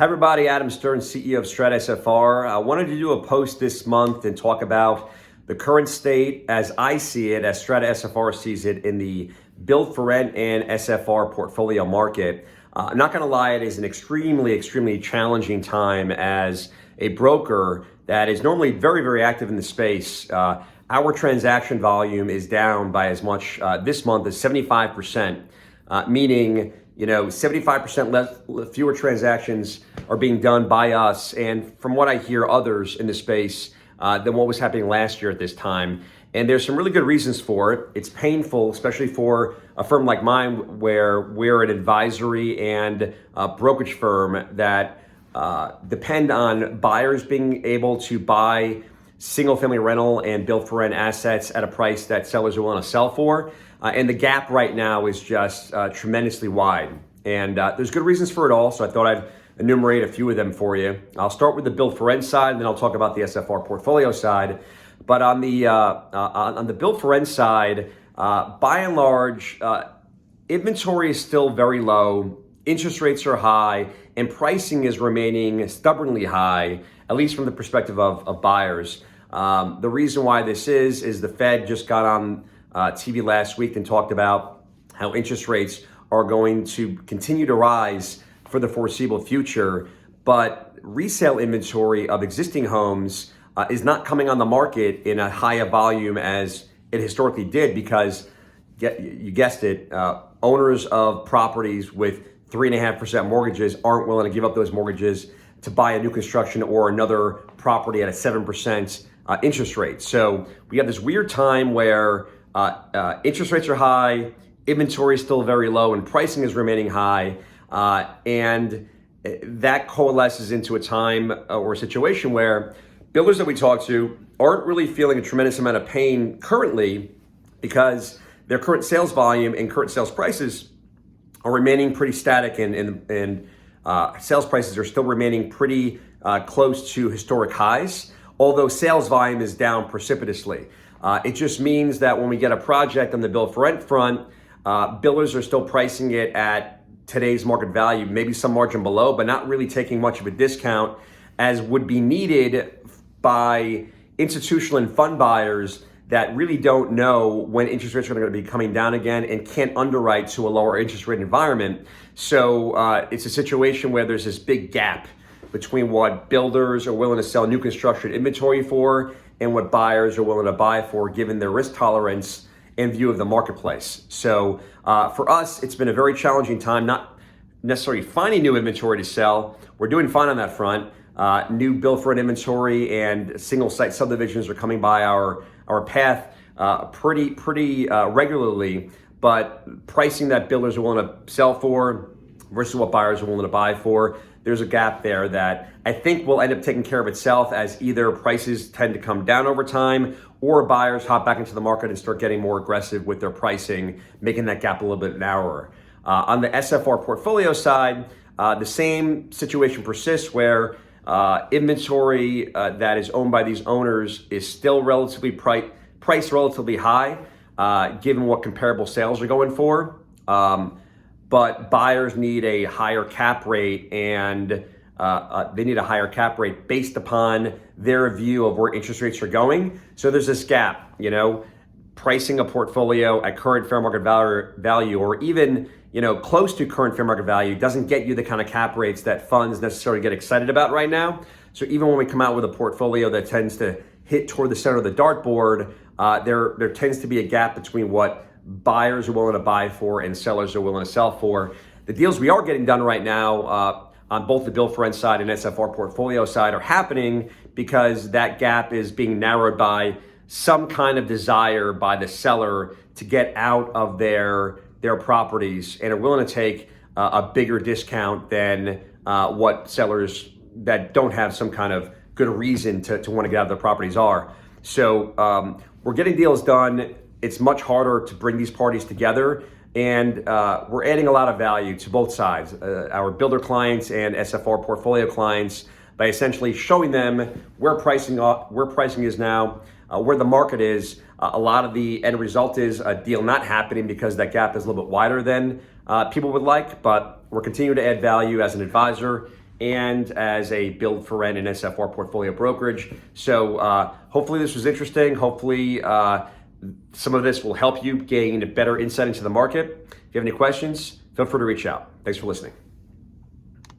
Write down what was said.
Hi everybody, Adam Stern, CEO of Strat SFR. I wanted to do a post this month and talk about the current state as I see it, as Strat SFR sees it in the build for rent and SFR portfolio market. I'm not gonna lie, it is an extremely challenging time as a broker that is normally very active in the space. Our transaction volume is down by as much this month as 75%, meaning 75% fewer transactions are being done by us, and from what I hear, others in the space than what was happening last year at this time. And there's some really good reasons for it. It's painful, especially for a firm like mine, where we're an advisory and brokerage firm that depend on buyers being able to buy single-family rental and build-for-rent assets at a price that sellers are willing to sell for. And the gap right now is just tremendously wide. And there's good reasons for it all, so I thought I'd enumerate a few of them for you. I'll start with the build-for-rent side, and then I'll talk about the SFR portfolio side. But on the build-for-rent side, by and large, inventory is still very low, interest rates are high, and pricing is remaining stubbornly high, at least from the perspective of buyers. The reason why this is the Fed just got on TV last week and talked about how interest rates are going to continue to rise for the foreseeable future, but resale inventory of existing homes is not coming on the market in a higher volume as it historically did, because you guessed it, owners of properties with 3.5% mortgages aren't willing to give up those mortgages to buy a new construction or another property at a 7% interest rate. So we have this weird time where interest rates are high, inventory is still very low, and pricing is remaining high. And that coalesces into a time or a situation where builders that we talk to aren't really feeling a tremendous amount of pain currently, because their current sales volume and current sales prices are remaining pretty static, and sales prices are still remaining pretty close to historic highs, although sales volume is down precipitously. It just means that when we get a project on the build for rent front, builders are still pricing it at today's market value, maybe some margin below, but not really taking much of a discount as would be needed by institutional and fund buyers that really don't know when interest rates are going to be coming down again and can't underwrite to a lower interest rate environment. So it's a situation where there's this big gap between what builders are willing to sell new construction inventory for and what buyers are willing to buy for, given their risk tolerance and view of the marketplace. So for us, it's been a very challenging time, not necessarily finding new inventory to sell. We're doing fine on that front. New build for rent inventory and single site subdivisions are coming by our path pretty regularly, but pricing that builders are willing to sell for versus what buyers are willing to buy for, there's a gap there that I think will end up taking care of itself as either prices tend to come down over time or buyers hop back into the market and start getting more aggressive with their pricing, making that gap a little bit narrower. On the SFR portfolio side, the same situation persists, where inventory that is owned by these owners is still relatively priced relatively high, given what comparable sales are going for. But buyers need a higher cap rate, and they need a higher cap rate based upon their view of where interest rates are going. So there's this gap, pricing a portfolio at current fair market value, or even close to current fair market value, doesn't get you the kind of cap rates that funds necessarily get excited about right now. So even when we come out with a portfolio that tends to hit toward the center of the dartboard, there tends to be a gap between what buyers are willing to buy for and sellers are willing to sell for. The deals we are getting done right now on both the build for rent side and SFR portfolio side are happening because that gap is being narrowed by some kind of desire by the seller to get out of their properties, and are willing to take a bigger discount than what sellers that don't have some kind of good reason to want to get out of their properties are. So we're getting deals done. It's much harder to bring these parties together, and we're adding a lot of value to both sides, our builder clients and SFR portfolio clients, by essentially showing them where pricing is now, where the market is. A lot of the end result is a deal not happening because that gap is a little bit wider than people would like, but we're continuing to add value as an advisor and as a build for rent and SFR portfolio brokerage. So hopefully this was interesting. Hopefully some of this will help you gain better insight into the market. If you have any questions, feel free to reach out. Thanks for listening.